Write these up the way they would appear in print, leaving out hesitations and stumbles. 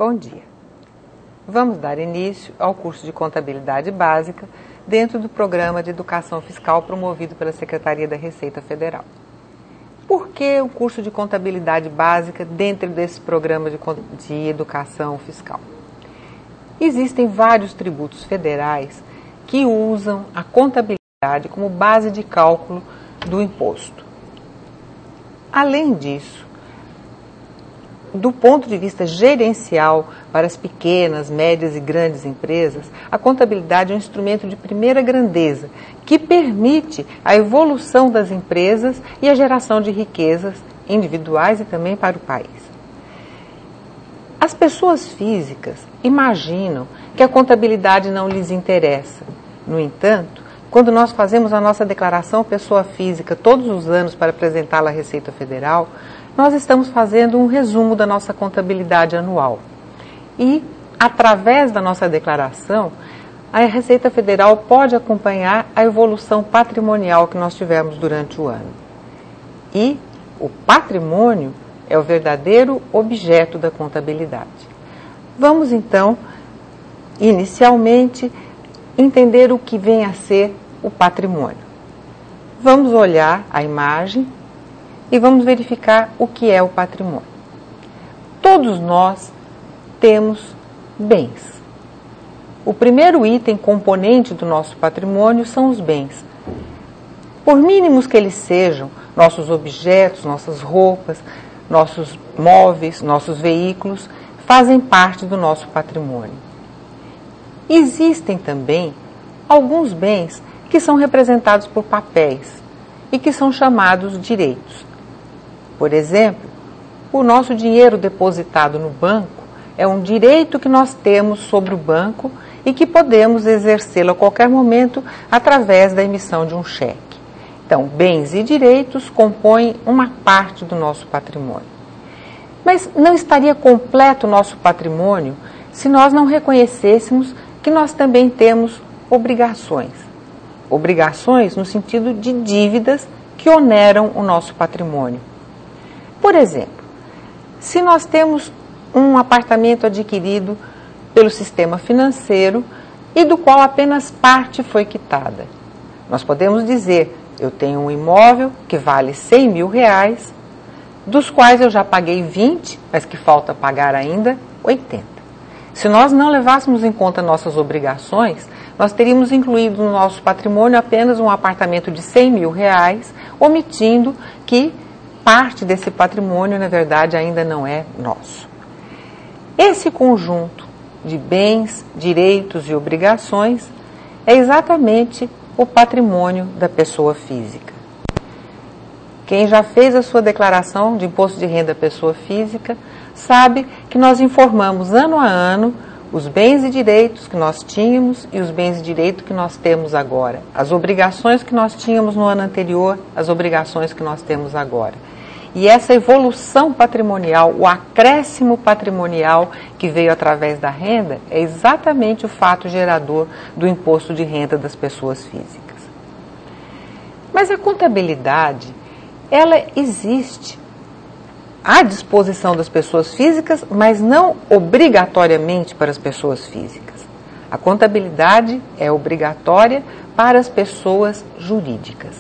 Bom dia. Vamos dar início ao curso de Contabilidade Básica dentro do Programa de Educação Fiscal promovido pela Secretaria da Receita Federal. Por que o curso de Contabilidade Básica dentro desse programa de Educação Fiscal? Existem vários tributos federais que usam a contabilidade como base de cálculo do imposto. Além disso, do ponto de vista gerencial, para as pequenas, médias e grandes empresas, a contabilidade é um instrumento de primeira grandeza, que permite a evolução das empresas e a geração de riquezas individuais e também para o país. As pessoas físicas imaginam que a contabilidade não lhes interessa. No entanto, quando nós fazemos a nossa declaração pessoa física todos os anos para apresentá-la à Receita Federal, nós estamos fazendo um resumo da nossa contabilidade anual. E, através da nossa declaração, a Receita Federal pode acompanhar a evolução patrimonial que nós tivemos durante o ano. E o patrimônio é o verdadeiro objeto da contabilidade. Vamos, então, inicialmente, entender o que vem a ser o patrimônio. Vamos olhar a imagem e vamos verificar o que é o patrimônio. Todos nós temos bens. O primeiro item componente do nosso patrimônio são os bens. Por mínimos que eles sejam, nossos objetos, nossas roupas, nossos móveis, nossos veículos, fazem parte do nosso patrimônio. Existem também alguns bens que são representados por papéis e que são chamados direitos. Por exemplo, o nosso dinheiro depositado no banco é um direito que nós temos sobre o banco e que podemos exercê-lo a qualquer momento através da emissão de um cheque. Então, bens e direitos compõem uma parte do nosso patrimônio. Mas não estaria completo o nosso patrimônio se nós não reconhecêssemos que nós também temos obrigações. Obrigações no sentido de dívidas que oneram o nosso patrimônio. Por exemplo, se nós temos um apartamento adquirido pelo sistema financeiro e do qual apenas parte foi quitada, nós podemos dizer, eu tenho um imóvel que vale 100 mil reais, dos quais eu já paguei 20, mas que falta pagar ainda 80. Se nós não levássemos em conta nossas obrigações, nós teríamos incluído no nosso patrimônio apenas um apartamento de 100 mil reais, omitindo que parte desse patrimônio, na verdade, ainda não é nosso. Esse conjunto de bens, direitos e obrigações é exatamente o patrimônio da pessoa física. Quem já fez a sua declaração de imposto de renda pessoa física sabe que nós informamos ano a ano os bens e direitos que nós tínhamos e os bens e direitos que nós temos agora, as obrigações que nós tínhamos no ano anterior, as obrigações que nós temos agora. E essa evolução patrimonial, o acréscimo patrimonial que veio através da renda, é exatamente o fato gerador do imposto de renda das pessoas físicas. Mas a contabilidade, ela existe à disposição das pessoas físicas, mas não obrigatoriamente para as pessoas físicas. A contabilidade é obrigatória para as pessoas jurídicas.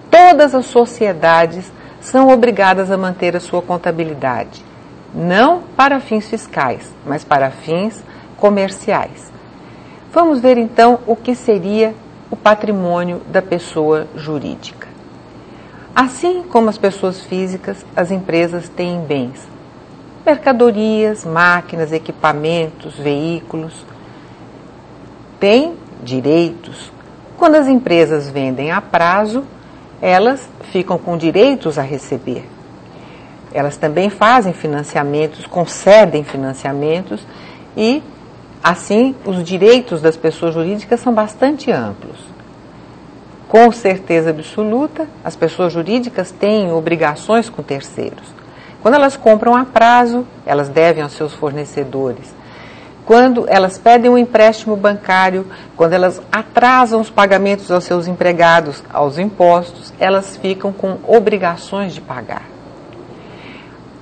Todas as sociedades são obrigadas a manter a sua contabilidade, não para fins fiscais, mas para fins comerciais. Vamos ver então o que seria o patrimônio da pessoa jurídica. Assim como as pessoas físicas, as empresas têm bens, mercadorias, máquinas, equipamentos, veículos, têm direitos. Quando as empresas vendem a prazo, elas ficam com direitos a receber. Elas também fazem financiamentos, concedem financiamentos e, assim, os direitos das pessoas jurídicas são bastante amplos. Com certeza absoluta, as pessoas jurídicas têm obrigações com terceiros. Quando elas compram a prazo, elas devem aos seus fornecedores. Quando elas pedem um empréstimo bancário, quando elas atrasam os pagamentos aos seus empregados, aos impostos, elas ficam com obrigações de pagar.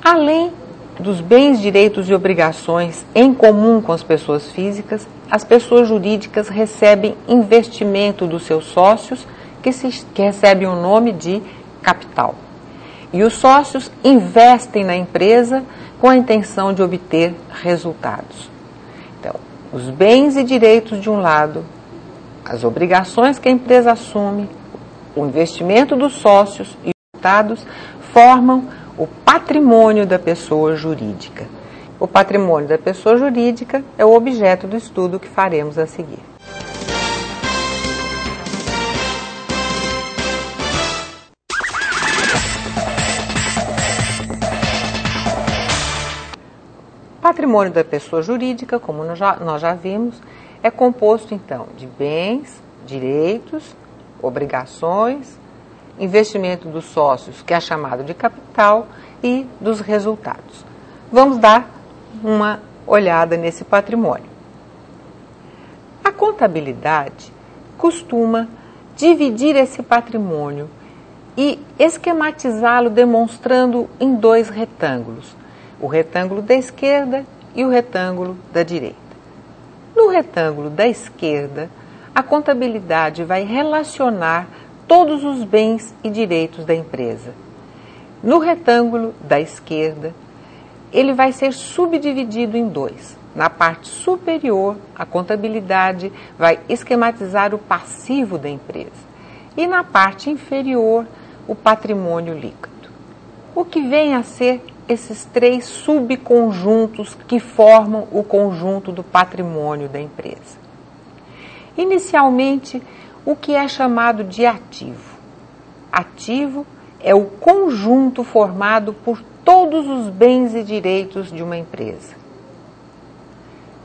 Além dos bens, direitos e obrigações em comum com as pessoas físicas, as pessoas jurídicas recebem investimento dos seus sócios, que recebem o nome de capital. E os sócios investem na empresa com a intenção de obter resultados. Então, os bens e direitos de um lado, as obrigações que a empresa assume, o investimento dos sócios e os resultados formam o patrimônio da pessoa jurídica. O patrimônio da pessoa jurídica é o objeto do estudo que faremos a seguir. O patrimônio da pessoa jurídica, como nós já vimos, é composto então de bens, direitos, obrigações, investimento dos sócios, que é chamado de capital, e dos resultados. Vamos dar uma olhada nesse patrimônio. A contabilidade costuma dividir esse patrimônio e esquematizá-lo demonstrando em dois retângulos, o retângulo da esquerda e o retângulo da direita. No retângulo da esquerda, a contabilidade vai relacionar todos os bens e direitos da empresa. No retângulo da esquerda, ele vai ser subdividido em dois. Na parte superior, a contabilidade vai esquematizar o passivo da empresa. E na parte inferior, o patrimônio líquido. O que vem a ser esses três subconjuntos que formam o conjunto do patrimônio da empresa? Inicialmente, o que é chamado de ativo. Ativo é o conjunto formado por todos os bens e direitos de uma empresa.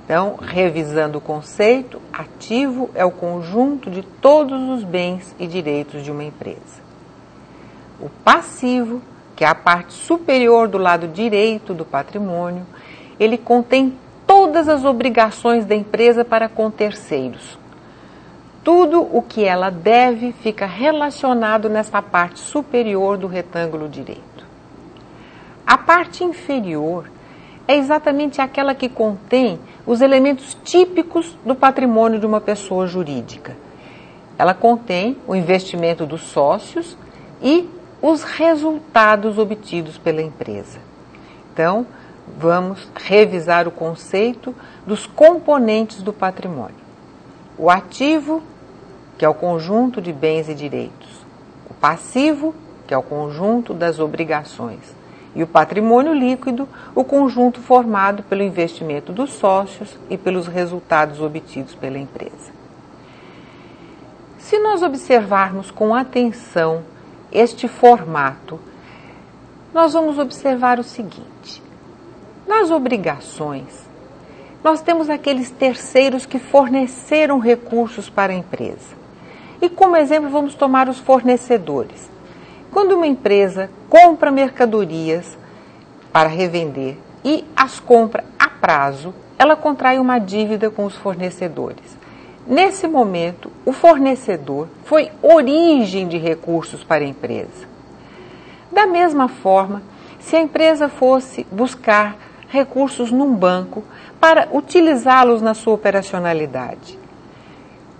Então, revisando o conceito, ativo é o conjunto de todos os bens e direitos de uma empresa. O passivo, que é a parte superior do lado direito do patrimônio, ele contém todas as obrigações da empresa para com terceiros. Tudo o que ela deve fica relacionado nessa parte superior do retângulo direito. A parte inferior é exatamente aquela que contém os elementos típicos do patrimônio de uma pessoa jurídica. Ela contém o investimento dos sócios e os resultados obtidos pela empresa. Então, vamos revisar o conceito dos componentes do patrimônio. O ativo, que é o conjunto de bens e direitos. O passivo, que é o conjunto das obrigações. E o patrimônio líquido, o conjunto formado pelo investimento dos sócios e pelos resultados obtidos pela empresa. Se nós observarmos com atenção este formato, nós vamos observar o seguinte: nas obrigações, nós temos aqueles terceiros que forneceram recursos para a empresa. E como exemplo, vamos tomar os fornecedores. Quando uma empresa compra mercadorias para revender e as compra a prazo, ela contrai uma dívida com os fornecedores. Nesse momento, o fornecedor foi origem de recursos para a empresa. Da mesma forma, se a empresa fosse buscar recursos num banco para utilizá-los na sua operacionalidade,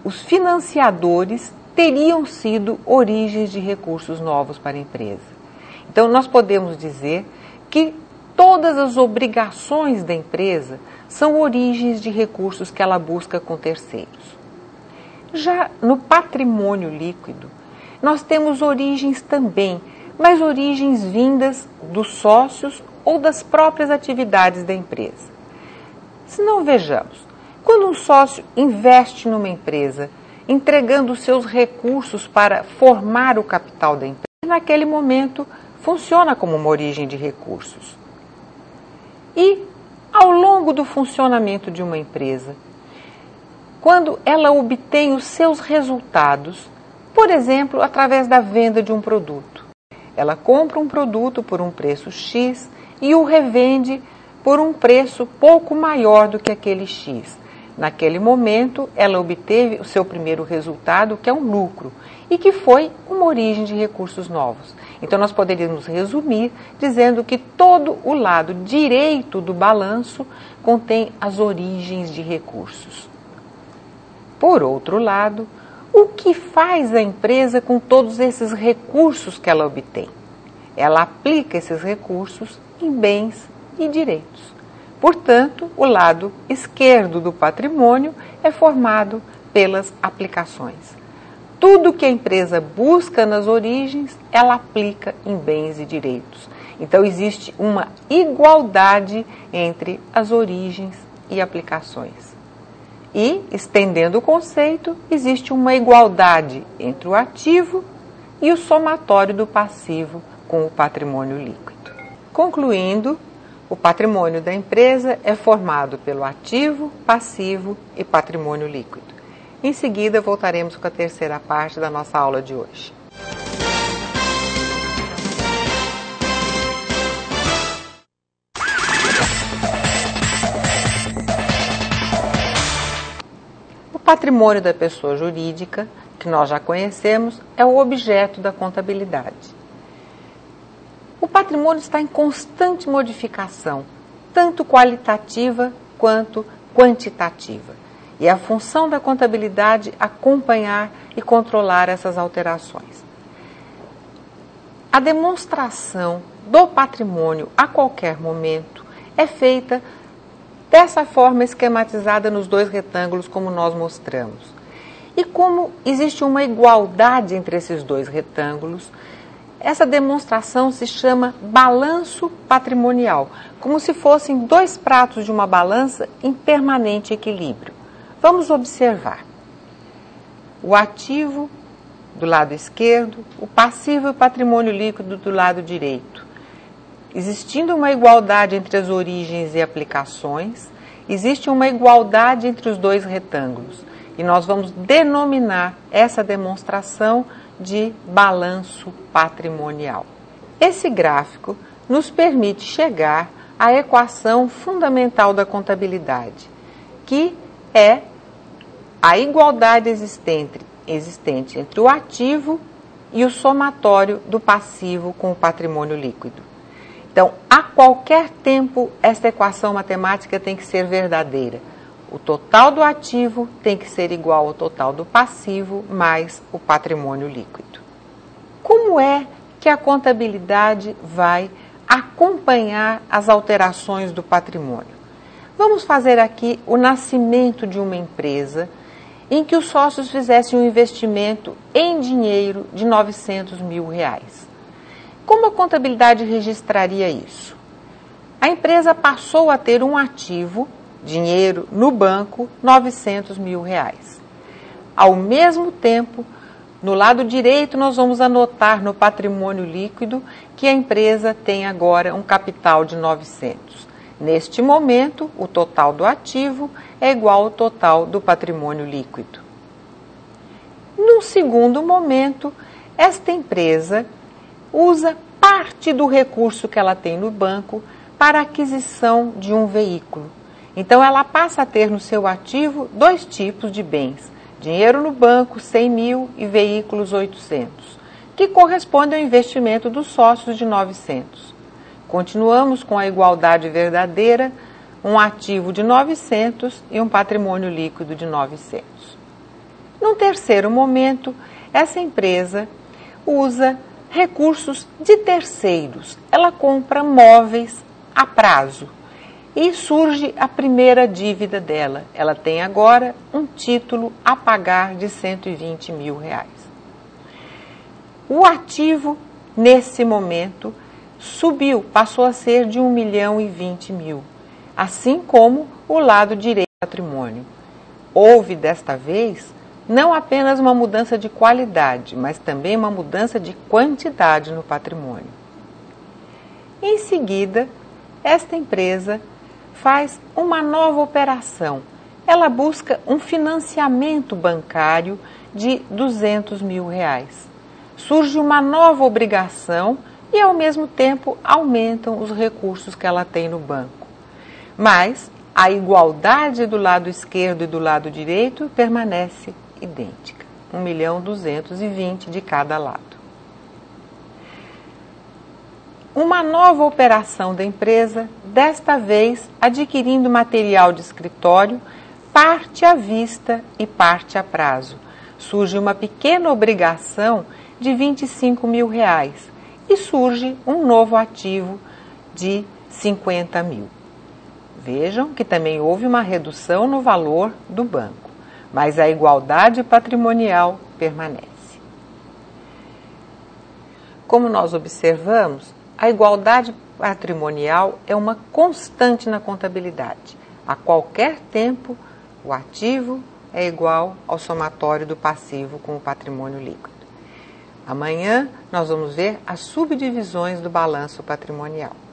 os financiadores teriam sido origens de recursos novos para a empresa. Então, nós podemos dizer que todas as obrigações da empresa são origens de recursos que ela busca com terceiros. Já no patrimônio líquido, nós temos origens também, mas origens vindas dos sócios ou das próprias atividades da empresa. Se não, vejamos, quando um sócio investe numa empresa, entregando seus recursos para formar o capital da empresa, naquele momento funciona como uma origem de recursos. E, ao longo do funcionamento de uma empresa, quando ela obtém os seus resultados, por exemplo, através da venda de um produto, ela compra um produto por um preço X e o revende por um preço pouco maior do que aquele X. Naquele momento, ela obteve o seu primeiro resultado, que é um lucro, e que foi uma origem de recursos novos. Então, nós poderíamos resumir dizendo que todo o lado direito do balanço contém as origens de recursos. Por outro lado, o que faz a empresa com todos esses recursos que ela obtém? Ela aplica esses recursos em bens e direitos. Portanto, o lado esquerdo do patrimônio é formado pelas aplicações. Tudo que a empresa busca nas origens, ela aplica em bens e direitos. Então, existe uma igualdade entre as origens e aplicações. E, estendendo o conceito, existe uma igualdade entre o ativo e o somatório do passivo com o patrimônio líquido. Concluindo, o patrimônio da empresa é formado pelo ativo, passivo e patrimônio líquido. Em seguida, voltaremos com a terceira parte da nossa aula de hoje. O patrimônio da pessoa jurídica, que nós já conhecemos, é o objeto da contabilidade. O patrimônio está em constante modificação, tanto qualitativa quanto quantitativa. E é a função da contabilidade acompanhar e controlar essas alterações. A demonstração do patrimônio a qualquer momento é feita dessa forma esquematizada nos dois retângulos, como nós mostramos. E como existe uma igualdade entre esses dois retângulos, essa demonstração se chama balanço patrimonial, como se fossem dois pratos de uma balança em permanente equilíbrio. Vamos observar. O ativo do lado esquerdo, o passivo e o patrimônio líquido do lado direito. Existindo uma igualdade entre as origens e aplicações, existe uma igualdade entre os dois retângulos. E nós vamos denominar essa demonstração de balanço patrimonial. Esse gráfico nos permite chegar à equação fundamental da contabilidade, que é a igualdade existente entre o ativo e o somatório do passivo com o patrimônio líquido. Então, a qualquer tempo, esta equação matemática tem que ser verdadeira. O total do ativo tem que ser igual ao total do passivo mais o patrimônio líquido. Como é que a contabilidade vai acompanhar as alterações do patrimônio? Vamos fazer aqui o nascimento de uma empresa em que os sócios fizessem um investimento em dinheiro de R$900 mil. Como a contabilidade registraria isso? A empresa passou a ter um ativo, dinheiro no banco, R$900 mil. Ao mesmo tempo, no lado direito, nós vamos anotar no patrimônio líquido que a empresa tem agora um capital de 900. Neste momento, o total do ativo é igual ao total do patrimônio líquido. Num segundo momento, esta empresa usa parte do recurso que ela tem no banco para a aquisição de um veículo. Então, ela passa a ter no seu ativo dois tipos de bens: dinheiro no banco, 100 mil, e veículos, 800, que corresponde ao investimento dos sócios de 900. Continuamos com a igualdade verdadeira, um ativo de 900 e um patrimônio líquido de 900. Num terceiro momento, essa empresa usa recursos de terceiros. Ela compra móveis a prazo. E surge a primeira dívida dela. Ela tem agora um título a pagar de R$120 mil. O ativo, nesse momento, subiu, passou a ser de R$1.020.000, assim como o lado direito do patrimônio. Houve, desta vez, não apenas uma mudança de qualidade, mas também uma mudança de quantidade no patrimônio. Em seguida, esta empresa faz uma nova operação. Ela busca um financiamento bancário de R$200 mil. Surge uma nova obrigação e, ao mesmo tempo, aumentam os recursos que ela tem no banco. Mas a igualdade do lado esquerdo e do lado direito permanece idêntica, 1.220.000 de cada lado. Uma nova operação da empresa, desta vez adquirindo material de escritório, parte à vista e parte a prazo. Surge uma pequena obrigação de R$25.000 e surge um novo ativo de R$50.000. Vejam que também houve uma redução no valor do banco, mas a igualdade patrimonial permanece. Como nós observamos, a igualdade patrimonial é uma constante na contabilidade. A qualquer tempo, o ativo é igual ao somatório do passivo com o patrimônio líquido. Amanhã nós vamos ver as subdivisões do balanço patrimonial.